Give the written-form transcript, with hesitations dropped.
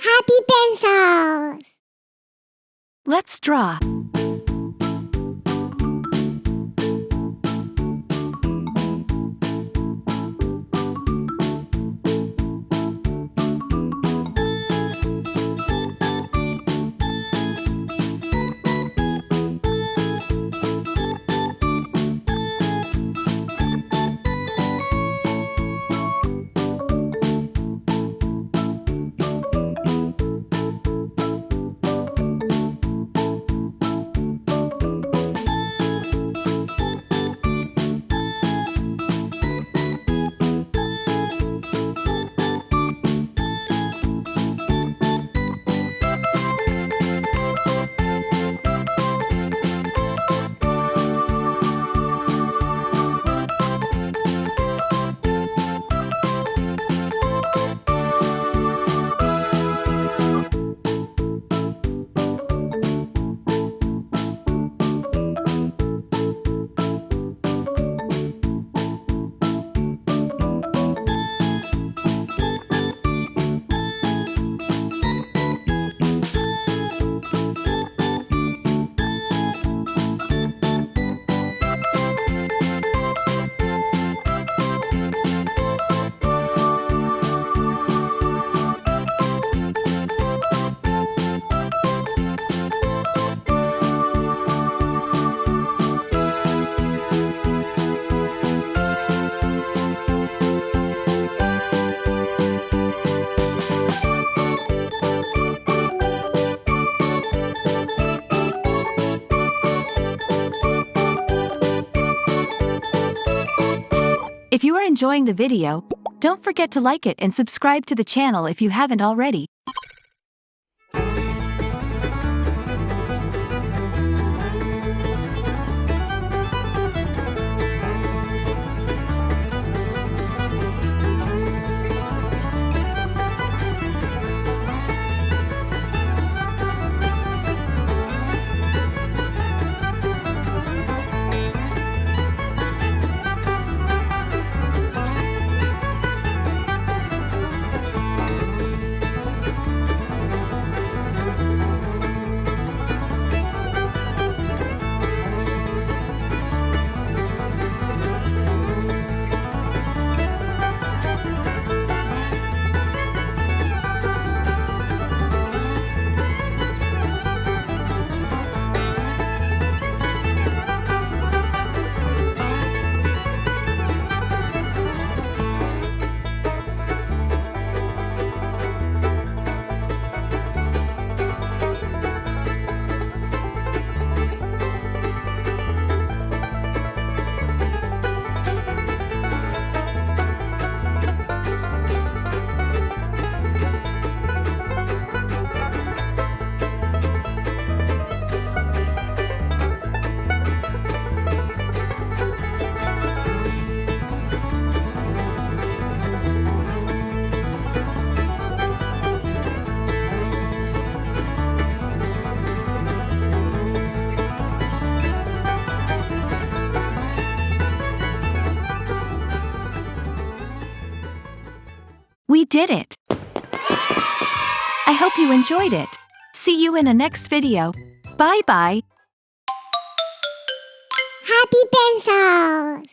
Happy pencils! Let's draw. If you are enjoying the video, don't forget to like it and subscribe to the channel if you haven't already. We did it! I hope you enjoyed it. See you in a next video. Bye-bye! Happy pencils!